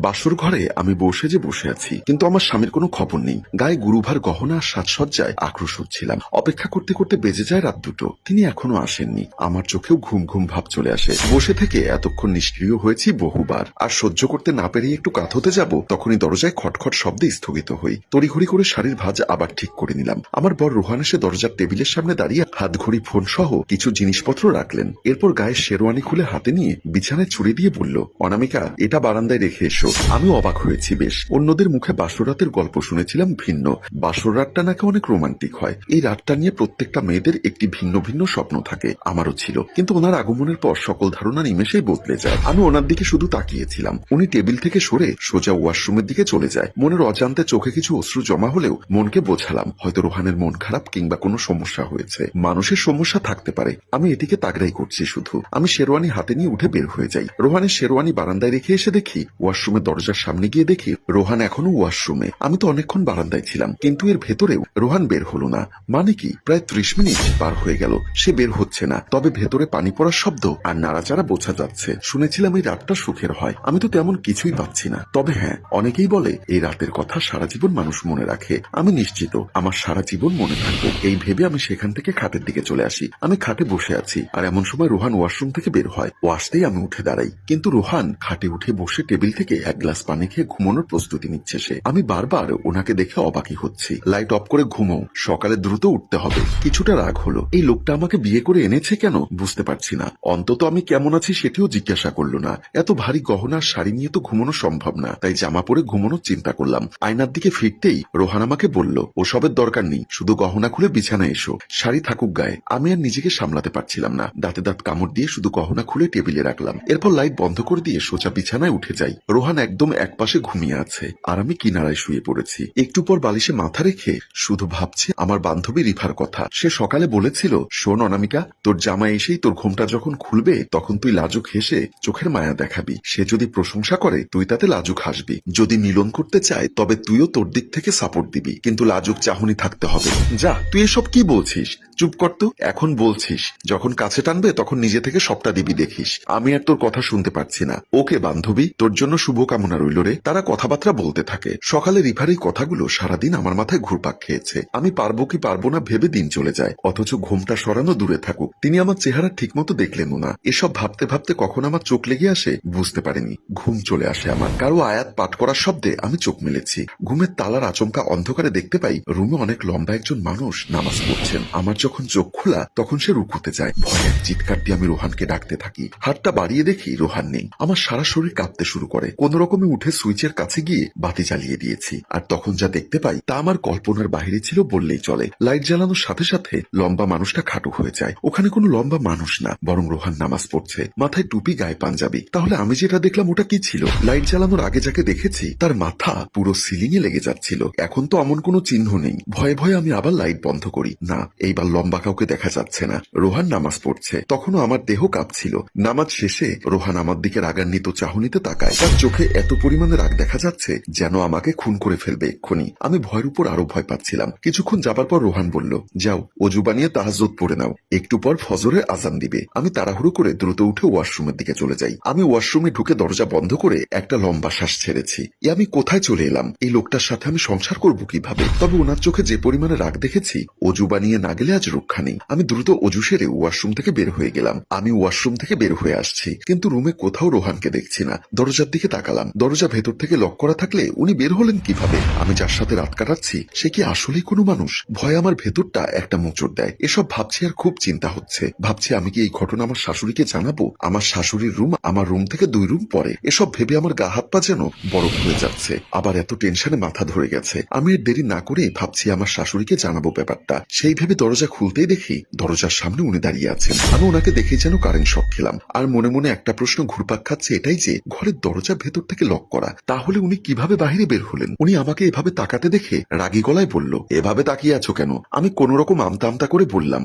বাসর ঘরে আমি বসে আছি, কিন্তু আমার স্বামীর কোনো খবর নেই। গায়ে গুরুভার গহনা আর সাজসজ্জায় আক্রোশ হচ্ছিলাম। অপেক্ষা করতে করতে বেজে যায় রাত 2টো। তিনি এখনো আসেননি। আমার চোখেও ঘুম ঘুম ভাব চলে আসে। বসে থেকে এতক্ষণ নিষ্ক্রিয় হয়েছি বহুবার, আর সহ্য করতে না পেরে একটু কাত হতে যাব, তখনই দরজায় খটখট শব্দে স্থগিত হই। তড়িঘড়ি করে শাড়ির ভাঁজ আবার ঠিক করে নিলাম। আমার বর রোহান এসে দরজার টেবিলের সামনে দাঁড়িয়ে হাত ঘড়ি, ফোন সহ কিছু জিনিসপত্র রাখলেন। এরপর গায়ের শেরওয়ানি খুলে হাতে নিয়ে বিছানায় চুড়ে দিয়ে বলল, অনামিকা, এটা বারান্দায় রেখে এসো। আমিও অবাক হয়েছি বেশ। অন্যদের মুখে বাসরাতের গল্প শুনেছিলাম ভিন্ন। বাসর রাতটা নাকি অনেক রোমান্টিক হয়। এই রাতটা নিয়ে প্রত্যেকটা মেয়েদের একটি ভিন্ন ভিন্ন স্বপ্ন থাকে। আমারও ছিল, কিন্তু ওনার আগমনের পর সকল ধারণা নিমেষেই বদলে যায়। আমি ওনার দিকে শুধু তাকিয়েছিলাম। উনি টেবিল থেকে সরে সোজা ওয়াশরুমের দিকে চলে যায়। মনের অজান্তে চোখে কিছু অশ্রু জমা হলেও মনকে বোঝালাম, হয়তো রোহানের মন খারাপ কিংবা কোনো সমস্যা হয়েছে। মানুষের সমস্যা থাকতে পারে। আমি এটিকে তাগড়াই করছি শুধু। আমি শেরওয়ানি হাতে নিয়ে উঠে বের হয়ে যাই। রোহানের শেরওয়ানি বারান্দায় রেখে এসে দেখি, ওয়াশরুমের দরজার সামনে গিয়ে দেখি রোহান এখনো ওয়াশরুমে। আমি তো অনেকক্ষণ বারান্দায় ছিলাম, কিন্তু এর ভেতরেও রোহান বের হলো না। মানে কি, প্রায় 30 মিনিট পার হয়ে গেল, সে বের হচ্ছে না। তবে ভেতরে পানি পড়ার শব্দ আর নাড়াচাড়া বোঝা যাচ্ছে। শুনেছিলাম এই রাতটা সুখের হয়। আমি তো তেমন কিছুই পাচ্ছি না। তবে হ্যাঁ, অনেকেই বলে এই রাতের কথা সারা জীবন মানুষ মনে রাখে। আমি নিশ্চিত আমার সারা জীবন মনে থাকবে। এই ভেবে আমি সেখান থেকে খাটের দিকে চলে আসি। আমি খাটে বসে আছি, আর এমন সময় রোহান ওয়াশরুম থেকে বের হয়। ও আসতেই আমি উঠে দাঁড়াই, কিন্তু রোহান খাটে উঠে বসে টেবিল থেকে এক গ্লাস পানি খেয়ে ঘুমানোর প্রস্তুতি নিচ্ছে সে। আমি বারবার ওনাকে দেখে অবাকই হচ্ছি। লাইট অফ করে ঘুমো, সকালে দ্রুত উঠতে হবে। কিছুটা রাগ হলো। এই লোকটা আমাকে বিয়ে করে এনেছে কেন বুঝতে পারছি না। অন্তত আমি কেমন আছি সেটিও জিজ্ঞাসা করলো না। এত ভারী গহনার শাড়ি নিয়ে তো ঘুমানো সম্ভব না, তাই জামা পরে ঘুমানোর চিন্তা করলাম। আয়নার দিকে ফিরতেই রোহান আমাকে বলল, ওসবের দরকার নেই, শুধু গহনা খুলে বিছানায় এসো, শাড়ি থাকুক গায়ে। আমি আর নিজেকে সামলাতে পারছিলাম না। দাঁতে দাঁত কামড় দিয়ে শুধু গহনা খুলে টেবিলে রাখলাম। এরপর লাইট বন্ধ করে দিয়ে সোজা বিছানায় উঠে যাই। রোহান একদম একপাশে ঘুমিয়ে আছে, আর আমি কিনারায় শুয়ে পড়েছি। একটু পর বালিশে মাথা রেখে শুধু ভাবছি আমার বান্ধবী রিফার কথা। সে সকালে বলেছিল, শোন অনামিকা, তোর জামাই এসেই তোর ঘুমটা যখন খুলবে, তখন তুই লাজুক হেসে চোখের মায়া দেখাবি। সে যদি প্রশংসা করে, তুই তাতে লাজুক হাসবি। যদি মিলন করতে চায়, তবে তুইও তোর দিক থেকে সাপোর্ট দিবি, কিন্তু লাজুক চাহনি থাকতে হবে। যা, তুই এসব কি বলছিস? চুপ কর তো। এখন বলছিস, যখন কাছে টানবে তখন নিজে থেকে সবটা দিবি দেখিস। আমি আর তোর কথা শুনতে পারছি না। ওকে বান্ধবী, তোর জন্য শুভকামনা রইল রে। তারা কথাবার্তা বলতে থাকে। সকালে রিফার এই কথাগুলো সারাদিন আমার মাথায় ঘুরপাক খেয়েছে। আমি পারবো কি পারবো না ভেবে দিন চলে যায়, অথচ ঘুমটা সরানো দূরে থাকুক, তিনি আমার চেহারা ঠিকমতো দেখলেনও না। এসব ভাবতে ভাবতে কখন আমার চোখ লেগে আসে বুঝতে পারিনি। ঘুম চলে আসে আমার। কারো আয়াত পাঠ করার শব্দে আমি চোখ মেলেছি। ঘুমের তালার আচমকা অন্ধকারে দেখতে পাই রুমে অনেক লম্বা একজন মানুষ নামাজ পড়ছেন। আমার যখন চোখ খোলা, তখন সে রুকুতে যায়। ভয়ের চিৎকার দিয়ে আমি রোহানকে ডাকতে থাকি। হাতটা বাড়িয়ে দেখি রোহান নেই। আমার সারা শরীর কাঁপতে শুরু করে। কোন রকমে উঠে সুইচের কাছে গিয়ে বাতি জ্বালিয়ে দিয়েছি। আর তখন যা দেখতে পাই তা আমার কল্পনার বাইরে ছিল বললেই চলে। লাইট জ্বালানোর সাথে সাথে লম্বা মানুষটা খাটো হয়ে যায়। ওখানে কোনো লম্বা মানুষ না, বরং রোহান নামাজ পড়ছে, মাথায় টুপি, গায়ে পাঞ্জাবি। তাহলে আমি যেটা দেখলাম ওটা কি ছিল? লাইট জ্বালানোর আগে যাকে দেখেছি তার মাথা পুরো সিলিং এ লেগে যাচ্ছিল। এখন তো এমন কোনো চিহ্ন নেই। ভয়ে ভয়ে আমি আবার লাইট বন্ধ করি। না, এইবার লম্বা কাউকে দেখা যাচ্ছে না। রোহান নামাজ পড়ছে। তখনও আমার দেহ কাঁপছিল। নামাজ শেষে রোহান আমার দিকে রাগান্বিত চাহনিতে তাকায়। তার চোখে এত পরিমাণে রাগ দেখা যাচ্ছে যেন আমাকে খুন করে ফেলবে এক্ষুনি। আমি ভয়ের উপর আরো ভয় পাচ্ছিলাম। কিছুক্ষণ যাবার পর রোহান বলল, যাও অজু বানিয়ে তাহাজ্জুদ পড়ে নাও, একটু পর ফজরের আজান দিবে। আমি তাড়াহুড়ো করে দ্রুত উঠে ওয়াশরুমের দিকে চলে যাই। আমি ওয়াশরুমে ঢুকে দরজা বন্ধ করে একটা লম্বা শ্বাস ছেড়েছি। আমি কোথায় চলে এলাম? এই লোকটার সাথে আমি সংসার করবো কিভাবে? তবে ওনার চোখে যে পরিমাণে রাগ দেখেছি, অজু বানিয়ে না গেলে আজ রক্ষা নেই। আমি দ্রুত অজু সেরে ওয়াশরুম থেকে বের হয়ে গেলাম। আমি ওয়াশরুম থেকে বের হয়ে আসছি, কিন্তু রুমে কোথাও রোহানকে দেখছি না। দরজার দিকে তাকালাম। দরজা ভেতর থেকে লক করা থাকলে উনি বের হলেন কিভাবে? আমি যার সাথে রাত কাটাচ্ছি সে কি আসলেই কোনো মানুষ? ভয়ে আমার ভেতরটা একটা মোচড় দেয়। এসব ভাবছি আর খুব চিন্তা হচ্ছে। ভাবছি আমি কি এই ঘটনা আমার শাশুড়িকে জানাবো? আমার শাশুড়ির রুম আমার রুম থেকে 2 রুম পরে। এসব ভেবে আমার গা হাত পা যেন বরফ হয়ে যাচ্ছে। আবার এত টেনশনে মাথা ধরে গেছে। আমি আর দেরি না করে ভাবছি আমার শাশুড়িকে জানাবো ব্যাপারটা। সেই ভেবে দরজা খুলতেই দেখি দরজার সামনে উনি দাঁড়িয়ে আছেন। আমি ওনাকে দেখে যেন কারেন্ট শক খেলাম। আর মনে মনে একটা প্রশ্ন ঘুরপাক খাচ্ছে, এটাই যে ঘরের দরজা ভেতর থেকে লক করা। তাহলে উনি কিভাবে বাহিরে বের হলেন? উনি আমাকে এভাবে তাকাতে দেখে রাগী গলায় বলল, এভাবে তাকিয়ে আছো কেন? আমি কোন রকম আমতা আমতা করে বললাম,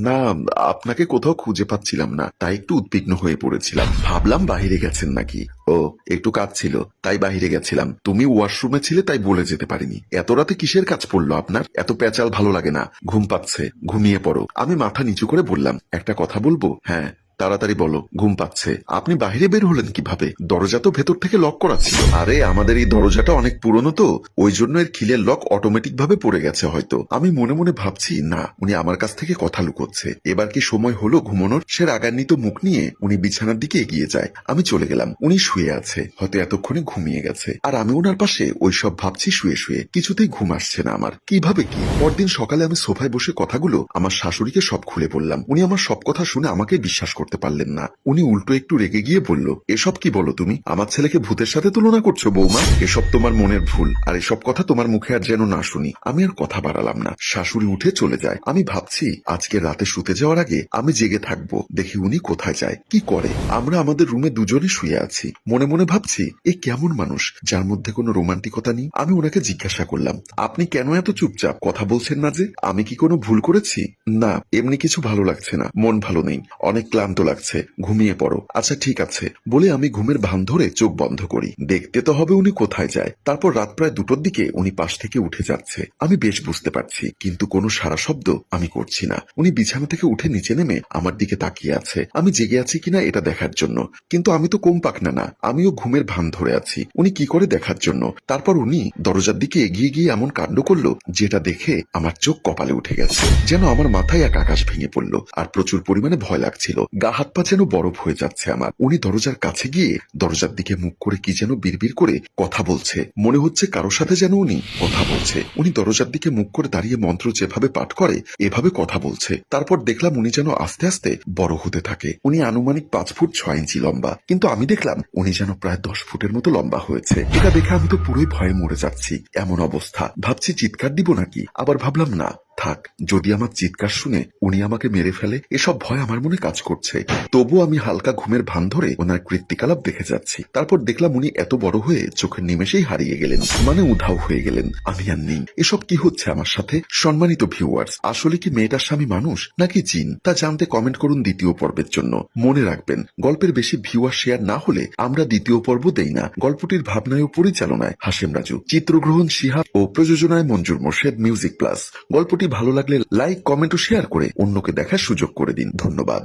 না, আপনাকে কোথাও খুঁজে পাচ্ছিলাম না, তাই একটু উদ্বিগ্ন হয়ে পড়েছিলাম। ভাবলাম বাহিরে গেছেন নাকি। ও, একটু কাজ ছিল তাই বাহিরে গেছিলাম। তুমি ওয়াশরুমে ছিলে তাই বলে যেতে পারিনি। এত রাতে কিসের কাজ পড়লো আপনার? এত পেঁচাল ভালো লাগে না। ঘুম পাচ্ছে, ঘুমিয়ে পড়ো। আমি মাথা নিচু করে বললাম, একটা কথা বলবো? হ্যাঁ। তাড়াতাড়ি বলো, ঘুম পাচ্ছে। আপনি বাইরে বের হলেন কিভাবে? দরজা তো ভেতর থেকে লক করা ছিল। আরে আমাদের এই দরজাটা অনেক পুরনো তো, ওই জন্য এর খিলের লক অটোমেটিক ভাবে পড়ে গেছে হয়তো। আমি মনে মনে ভাবছি, না, উনি আমার কাছ থেকে কথা লুকোচ্ছে। এবার কি সময় হলো ঘুমানোর? সে রাগান্বিত মুখ নিয়ে উনি বিছানার দিকে এগিয়ে যায়। আমি চলে গেলাম। উনি শুয়ে আছে, হয়তো এতক্ষণে ঘুমিয়ে গেছে, আর আমি ওনার পাশে ওইসব ভাবছি শুয়ে শুয়ে। কিছুতেই ঘুম আসছে না আমার। কিভাবে কি? পরদিন সকালে আমি সোফায় বসে কথাগুলো আমার শাশুড়িকে সব খুলে বললাম। উনি আমার সব কথা শুনে আমাকে বিশ্বাস করতে পারলেন না। উনি উল্টো একটু রেগে গিয়ে বলল, এসব কি বলো তুমি? আমার ছেলেকে ভূতের সাথে তুলনা করছো বৌমা? এসব তোমার মনের ভুল, আর এসব কথা তোমার মুখে আর যেন না শুনি। আমি আর কথা বাড়ালাম না। শাশুড়ি উঠে চলে যায়। আমি ভাবছি আজকে রাতে শুতে যাওয়ার আগে আমি জেগে থাকবো, দেখি উনি কোথায় যায়, কি করে। আমরা আমাদের রুমে দুজনে শুয়ে আছি। মনে মনে ভাবছি, এ কেমন মানুষ যার মধ্যে কোনো রোমান্টিকতা নেই। আমি ওনাকে জিজ্ঞাসা করলাম, আপনি কেন এত চুপচাপ, কথা বলছেন না যে? আমি কি কোনো ভুল করেছি? না, এমনি কিছু ভালো লাগছে না, মন ভালো নেই, অনেক ক্লান্ত লাগছে, ঘুমিয়ে পড়ো। আচ্ছা ঠিক আছে বলে আমি ঘুমের ভান ধরে চোখ বন্ধ করি। দেখতে তো হবে উনি কোথায় যায়। তারপর রাত প্রায় 2টোর দিকে উনি পাশ থেকে উঠে যাচ্ছে। আমি বেশ বুঝতে পারছি, কিন্তু কোনো সারা শব্দ আমি করছি না। উনি বিছানা থেকে উঠে নিচে নেমে আমার দিকে তাকিয়ে আছে, আমি জেগে আছি কিনা এটা দেখার জন্য। কিন্তু আমি তো কম পাকনা না, আমিও ঘুমের ভান ধরে আছি উনি কি করে দেখার জন্য। তারপর উনি দরজার দিকে এগিয়ে গিয়ে এমন কাণ্ড করলো, যেটা দেখে আমার চোখ কপালে উঠে গেছে। যেন আমার মাথায় এক আকাশ ভেঙে পড়লো, আর প্রচুর পরিমাণে ভয় লাগছিল। গা হাত পা যেন বরফ হয়ে যাচ্ছে আমার। উনি দরজার কাছে গিয়ে দরজার দিকে মুখ করে কি যেন বিড়বিড় করে কথা বলছে। মনে হচ্ছে কারোর সাথে যেন উনি কথা বলছে। উনি দরজার দিকে মুখ করে দাঁড়িয়ে মন্ত্র যেভাবে পাঠ করে এভাবে কথা বলছে। তারপর দেখলাম উনি যেন আস্তে আস্তে বড় হতে থাকে। উনি আনুমানিক 5 ফুট 6 ইঞ্চি লম্বা, কিন্তু আমি দেখলাম উনি যেন প্রায় 10 ফুটের মতো লম্বা হয়েছে। এটা দেখে আমি তো পুরোই ভয়ে মরে যাচ্ছি। এমন অবস্থা, ভাবছি চিৎকার দিব নাকি, আবার ভাবলাম না, থাক, যদি আমার চিৎকার শুনে উনি আমাকে মেরে ফেলে, এসব ভয় আমার মনে কাজ করছে। তবু আমি হালকা ঘুমের ভান ধরে ওনার কৃত্তিকালাপ দেখে যাচ্ছি। তারপর দেখলাম উনি এত বড় হয়ে চোখের নিমেষেই হারিয়ে গেলেন, মানে উধাও হয়ে গেলেন। আমি আর নেই। এসব কি হচ্ছে আমার সাথে? সম্মানিত ভিউয়ার্স, আসলে কি মেয়েটার স্বামী মানুষ নাকি জিন, তা জানতে কমেন্ট করুন দ্বিতীয় পর্বের জন্য। মনে রাখবেন, গল্পের বেশি ভিউয়ার শেয়ার না হলে আমরা দ্বিতীয় পর্ব দেই না। গল্পটির ভাবনায় ও পরিচালনায় হাশেম রাজু, চিত্রগ্রহণ শিহাব ও প্রযোজনায় মঞ্জুর মোর্শেদ, মিউজিক প্লাস। গল্পটি ভালো লাগলে লাইক, কমেন্ট ও শেয়ার করে অন্যকে দেখার সুযোগ করে দিন। ধন্যবাদ।